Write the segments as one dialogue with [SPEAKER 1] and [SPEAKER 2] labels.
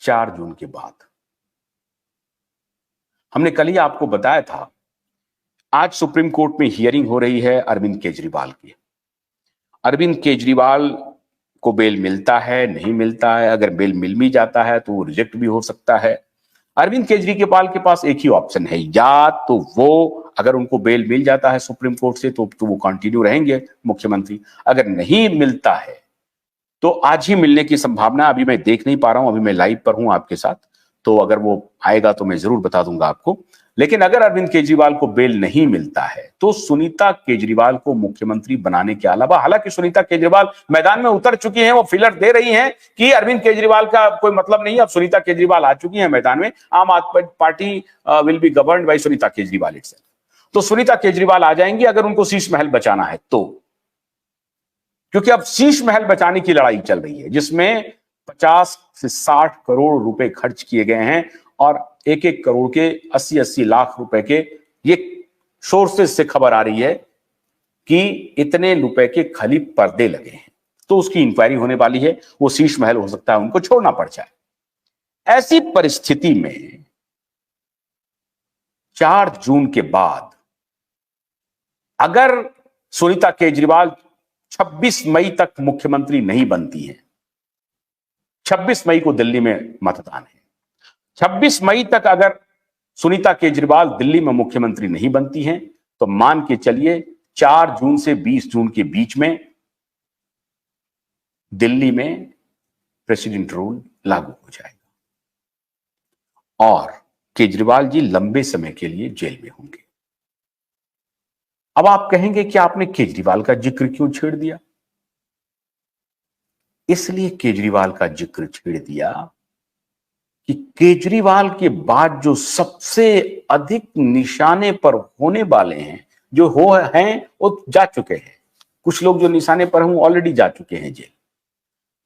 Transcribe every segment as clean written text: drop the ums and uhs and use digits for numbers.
[SPEAKER 1] 4 जून के बाद। हमने कल ही आपको बताया था, आज सुप्रीम कोर्ट में हियरिंग हो रही है अरविंद केजरीवाल की। अरविंद केजरीवाल को बेल मिलता है, नहीं मिलता है। अगर बेल मिल भी जाता है तो वो रिजेक्ट भी हो सकता है। अरविंद केजरीवाल के पास एक ही ऑप्शन है, या तो वो अगर उनको बेल मिल जाता है सुप्रीम कोर्ट से तो वो कंटिन्यू रहेंगे मुख्यमंत्री। अगर नहीं मिलता है तो आज ही मिलने की संभावना, अभी मैं देख नहीं पा रहा हूं, अभी मैं लाइव पर हूं आपके साथ, तो अगर वो आएगा तो मैं जरूर बता दूंगा आपको। लेकिन अगर अरविंद केजरीवाल को बेल नहीं मिलता है तो सुनीता केजरीवाल को मुख्यमंत्री बनाने के अलावा, हालांकि सुनीता केजरीवाल मैदान में उतर चुकी हैं, वो फिलर दे रही हैं कि अरविंद केजरीवाल का कोई मतलब नहीं है, अब सुनीता केजरीवाल आ चुकी है मैदान में, आम आदमी party will be governed bye Sunita Kejriwal itself. तो सुनीता केजरीवाल आ जाएंगी अगर उनको शीश महल बचाना है तो, क्योंकि अब शीश महल बचाने की लड़ाई चल रही है जिसमें 50 से 60 करोड़ रुपए खर्च किए गए हैं और 1-1 करोड़ के 80-80 लाख रुपए के, ये सोर्सेज से खबर आ रही है कि इतने रुपए के खाली पर्दे लगे हैं। तो उसकी इंक्वायरी होने वाली है, वो शीश महल हो सकता है उनको छोड़ना पड़ जाए। ऐसी परिस्थिति में 4 जून के बाद अगर सुनीता केजरीवाल 26 मई तक मुख्यमंत्री नहीं बनती है, 26 मई को दिल्ली में मतदान है, 26 मई तक अगर सुनीता केजरीवाल दिल्ली में मुख्यमंत्री नहीं बनती हैं तो मान के चलिए 4 जून से 20 जून के बीच में दिल्ली में प्रेसिडेंट रूल लागू हो जाएगा और केजरीवाल जी लंबे समय के लिए जेल में होंगे। अब आप कहेंगे कि आपने केजरीवाल का जिक्र क्यों छेड़ दिया? इसलिए केजरीवाल का जिक्र छेड़ दिया कि केजरीवाल के बाद जो सबसे अधिक निशाने पर होने वाले हैं, जो हैं वो जा चुके हैं। कुछ लोग जो निशाने पर हैं वो ऑलरेडी जा चुके हैं जेल,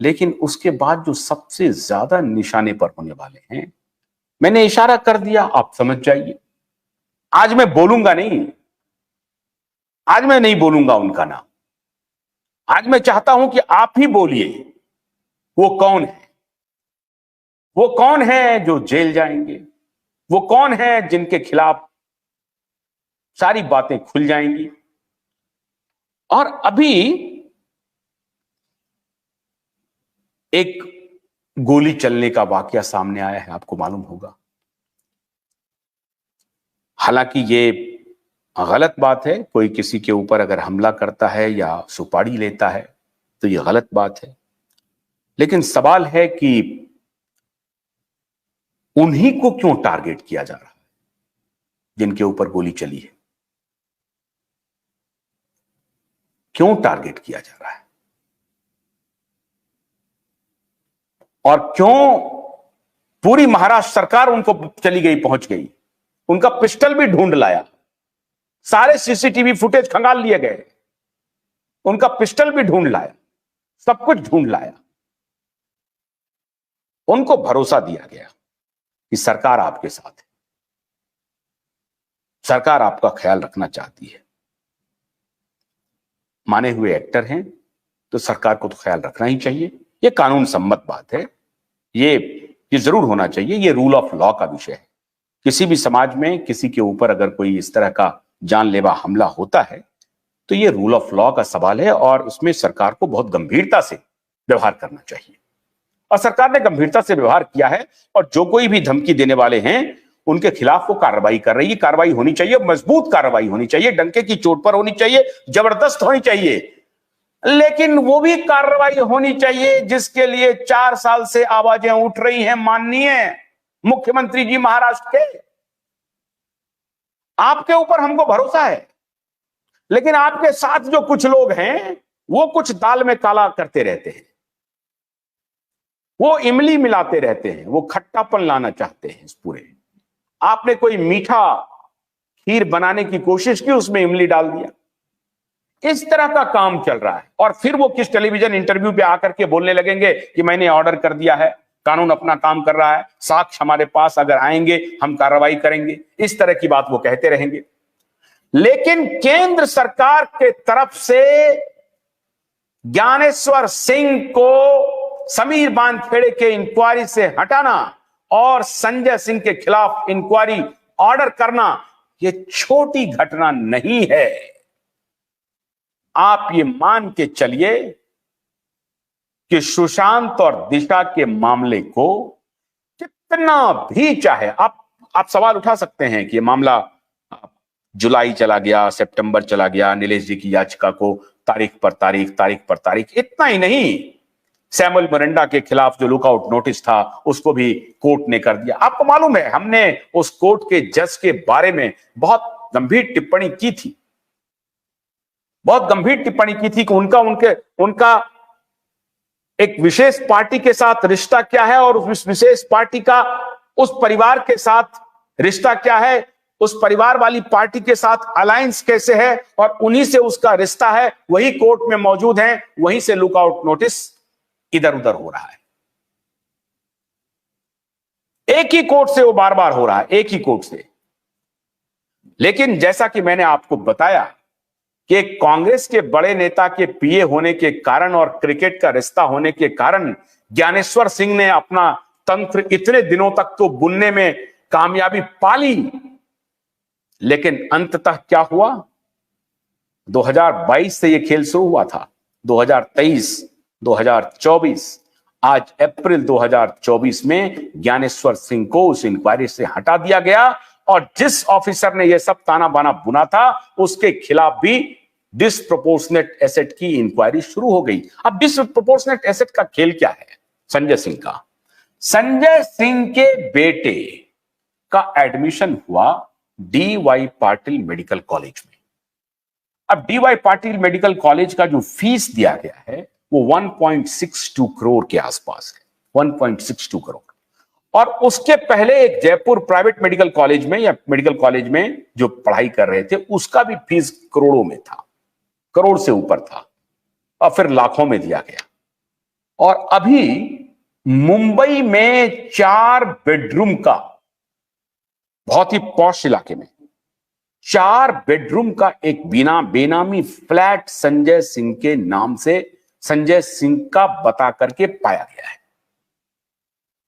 [SPEAKER 1] लेकिन उसके बाद जो सबसे ज्यादा निशाने पर होने वाले हैं, मैंने इशारा कर दिया, आप समझ जाइए। आज मैं बोलूंगा नहीं, आज मैं नहीं बोलूंगा उनका नाम। आज मैं चाहता हूं कि आप ही बोलिए वो कौन है। वो कौन है जो जेल जाएंगे? वो कौन है जिनके खिलाफ सारी बातें खुल जाएंगी? और अभी एक गोली चलने का वाकया सामने आया है, आपको मालूम होगा। हालांकि ये गलत बात है, कोई किसी के ऊपर अगर हमला करता है या सुपारी लेता है तो ये गलत बात है, लेकिन सवाल है कि उन्हीं को क्यों टारगेट किया जा रहा है जिनके ऊपर गोली चली है? क्यों टारगेट किया जा रहा है और क्यों पूरी महाराष्ट्र सरकार उनको चली गई, पहुंच गई, उनका पिस्टल भी ढूंढ लाया, सारे सीसीटीवी फुटेज खंगाल लिए गए, उनका पिस्टल भी ढूंढ लाया, सब कुछ ढूंढ लाया। उनको भरोसा दिया गया कि सरकार आपके साथ है, सरकार आपका ख्याल रखना चाहती है। माने हुए एक्टर हैं तो सरकार को तो ख्याल रखना ही चाहिए, यह कानून सम्मत बात है, ये जरूर होना चाहिए, ये रूल ऑफ लॉ का विषय है। किसी भी समाज में किसी के ऊपर अगर कोई इस तरह का जानलेवा हमला होता है तो ये रूल ऑफ लॉ का सवाल है और इसमें सरकार को बहुत गंभीरता से व्यवहार करना चाहिए और सरकार ने गंभीरता से व्यवहार किया है और जो कोई भी धमकी देने वाले हैं उनके खिलाफ वो कार्रवाई कर रही है। कार्रवाई होनी चाहिए, मजबूत कार्रवाई होनी चाहिए, डंके की चोट पर होनी चाहिए, जबरदस्त होनी चाहिए, लेकिन वो भी कार्रवाई होनी चाहिए जिसके लिए 4 साल से आवाजें उठ रही हैं। माननीय मुख्यमंत्री जी महाराष्ट्र के, आपके ऊपर हमको भरोसा है, लेकिन आपके साथ जो कुछ लोग हैं वो कुछ दाल में काला करते रहते हैं, वो इमली मिलाते रहते हैं, वो खट्टापन लाना चाहते हैं इस पूरे। आपने कोई मीठा खीर बनाने की कोशिश की, उसमें इमली डाल दिया, इस तरह का काम चल रहा है। और फिर वो किस टेलीविजन इंटरव्यू पे आकर के बोलने लगेंगे कि मैंने ऑर्डर कर दिया है, कानून अपना काम कर रहा है, साक्ष्य हमारे पास अगर आएंगे हम कार्रवाई करेंगे, इस तरह की बात वो कहते रहेंगे। लेकिन केंद्र सरकार के तरफ से ज्ञानेश्वर सिंह को समीर बांदखेड़े के इंक्वायरी से हटाना और संजय सिंह के खिलाफ इंक्वायरी ऑर्डर करना यह छोटी घटना नहीं है। आप ये मान के चलिए कि सुशांत और दिशा के मामले को कितना भी चाहे, आप सवाल उठा सकते हैं कि ये मामला जुलाई चला गया, सितंबर चला गया, नीलेश जी की याचिका को तारीख पर तारीख, इतना ही नहीं, सैमुअल मरंडा के खिलाफ जो लुकआउट नोटिस था उसको भी कोर्ट ने कर दिया। आपको मालूम है, हमने उस कोर्ट के जज के बारे में बहुत गंभीर टिप्पणी की थी, कि उनका एक विशेष पार्टी के साथ रिश्ता क्या है और उस विशेष पार्टी का उस परिवार के साथ रिश्ता क्या है, उस परिवार वाली पार्टी के साथ अलायंस कैसे है, और उन्हीं से उसका रिश्ता है, वही कोर्ट में मौजूद है, वहीं से लुकआउट नोटिस इधर उधर हो रहा है। एक ही कोर्ट से वो बार बार हो रहा है, एक ही कोर्ट से। लेकिन जैसा कि मैंने आपको बताया कि कांग्रेस के बड़े नेता के पीए होने के कारण और क्रिकेट का रिश्ता होने के कारण ज्ञानेश्वर सिंह ने अपना तंत्र इतने दिनों तक तो बुनने में कामयाबी पा ली, लेकिन अंततः क्या हुआ? 2022 से यह खेल शुरू हुआ था, 2023, 2024, आज अप्रैल 2024 में ज्ञानेश्वर सिंह को उस इंक्वायरी से हटा दिया गया और जिस ऑफिसर ने यह सब ताना बाना बुना था उसके खिलाफ भी डिसप्रोपोर्शनेट एसेट की इंक्वायरी शुरू हो गई। अब डिसप्रोपोर्शनेट एसेट का खेल क्या है? संजय सिंह का, संजय सिंह के बेटे का एडमिशन हुआ डी.वाई. पाटिल मेडिकल कॉलेज में। अब डी.वाई. पाटिल मेडिकल कॉलेज का जो फीस दिया गया है वो 1.62 करोड़ के आसपास है, 1.62 करोड़। और उसके पहले एक जयपुर प्राइवेट मेडिकल कॉलेज में या मेडिकल कॉलेज में जो पढ़ाई कर रहे थे उसका भी फीस करोड़ों में था, करोड़ से ऊपर था, और फिर लाखों में दिया गया। और अभी मुंबई में 4 बेडरूम का, बहुत ही पॉश इलाके में 4 बेडरूम का एक बेनामी फ्लैट संजय सिंह के नाम से, संजय सिंह का बता करके पाया गया है।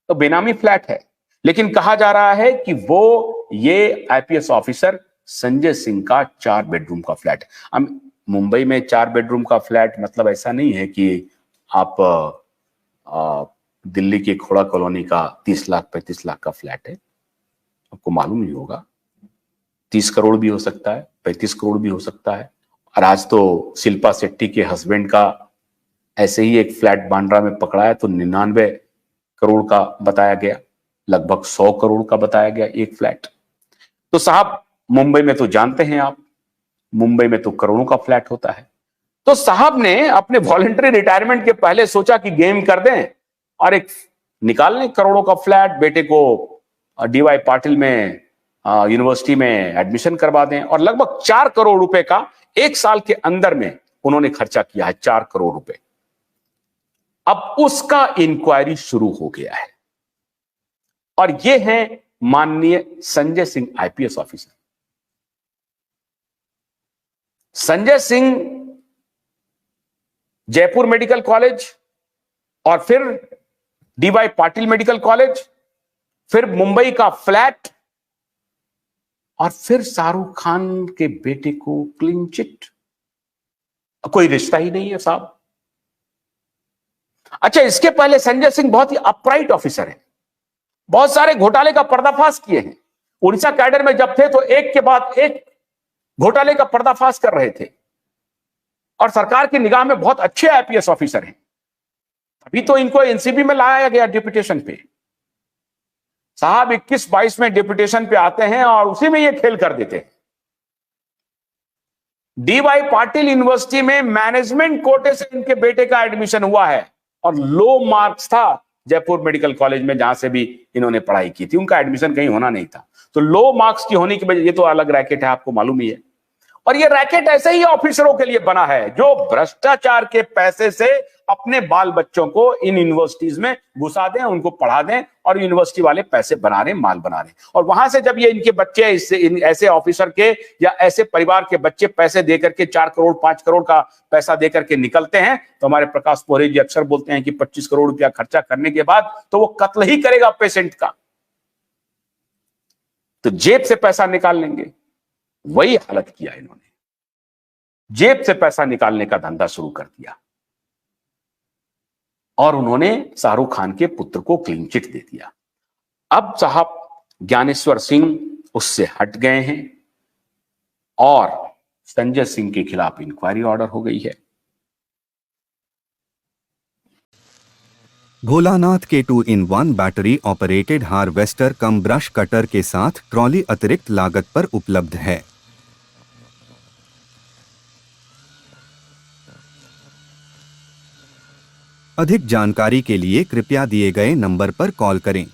[SPEAKER 1] तो बेनामी फ्लैट है, लेकिन कहा जा रहा है कि वो ये आईपीएस ऑफिसर संजय सिंह का 4 बेडरूम का फ्लैट। अब मुंबई में 4 बेडरूम का फ्लैट मतलब ऐसा नहीं है कि आप दिल्ली के खोड़ा कॉलोनी का 30 लाख 35 लाख का फ्लैट है। आपको मालूम नहीं होगा, 30 करोड़ भी हो सकता है, 35 करोड़ भी हो सकता है। और आज तो शिल्पा शेट्टी के हस्बैंड का ऐसे ही एक फ्लैट बांद्रा में पकड़ा है, तो 99 करोड़ का बताया गया, लगभग 100 करोड़ का बताया गया एक फ्लैट। तो साहब मुंबई में तो जानते हैं आप, मुंबई में तो करोड़ों का फ्लैट होता है। तो साहब ने अपने वॉलंटरी रिटायरमेंट के पहले सोचा कि गेम कर दें और एक निकाल लें करोड़ों का फ्लैट, बेटे को डी.वाई. पाटिल में यूनिवर्सिटी में एडमिशन करवा दें, और लगभग 4 करोड़ रुपए का 1 साल के अंदर में उन्होंने खर्चा किया है, 4 करोड़ रुपए। अब उसका इंक्वायरी शुरू हो गया है और ये है माननीय Sanjay Singh IPS officer. Sanjay Singh Jaipur medical college और फिर डी.वाई. पाटिल मेडिकल कॉलेज, फिर मुंबई का फ्लैट, और फिर शाहरुख खान के बेटे को क्लीन चिट। कोई रिश्ता ही नहीं है साहब। अच्छा, इसके पहले संजय सिंह बहुत ही अपराइट ऑफिसर है, बहुत सारे घोटाले का पर्दाफाश किए हैं। उड़ीसा कैडर में जब थे तो एक के बाद एक घोटाले का पर्दाफाश कर रहे थे, और सरकार की निगाह में बहुत अच्छे आईपीएस ऑफिसर हैं। अभी तो इनको एनसीबी में लाया गया डिप्यूटेशन पे। साहब 21-22 में डिप्यूटेशन पे आते हैं और उसी में ये खेल कर देते हैं। डी.वाई. पाटिल यूनिवर्सिटी में मैनेजमेंट कोटे से इनके बेटे का एडमिशन हुआ है, और लो मार्क्स था जयपुर मेडिकल कॉलेज में जहां से भी इन्होंने पढ़ाई की थी, उनका एडमिशन कहीं होना नहीं था। तो लो मार्क्स की होने की वजह, ये तो अलग रैकेट है, आपको मालूम ही है। और ये रैकेट ऐसे ही ऑफिसरों के लिए बना है जो भ्रष्टाचार के पैसे से अपने बाल बच्चों को इन यूनिवर्सिटीज में घुसा दें, उनको पढ़ा दें और यूनिवर्सिटी वाले पैसे बना रहे, माल बना रहे। और वहां से जब ये इनके बच्चे ऐसे ऑफिसर के या ऐसे परिवार के बच्चे पैसे देकर के 4 करोड़ 5 करोड़ का पैसा देकर के निकलते हैं, तो हमारे प्रकाश पोरे जी अक्सर बोलते हैं कि 25 करोड़ रुपया खर्चा करने के बाद तो वो कत्ल ही करेगा पेशेंट का, तो जेब से पैसा निकाल लेंगे। वही हालत किया इन्होंने, जेब से पैसा निकालने का धंधा शुरू कर दिया और उन्होंने शाहरुख खान के पुत्र को क्लीन चिट दे दिया। अब साहब ज्ञानेश्वर सिंह उससे हट गए हैं और संजय सिंह के खिलाफ इंक्वायरी ऑर्डर हो गई है।
[SPEAKER 2] भोलानाथ के 2-in-1 बैटरी ऑपरेटेड हार्वेस्टर कम ब्रश कटर के साथ ट्रॉली अतिरिक्त लागत पर उपलब्ध है। अधिक जानकारी के लिए कृपया दिए गए नंबर पर कॉल करें।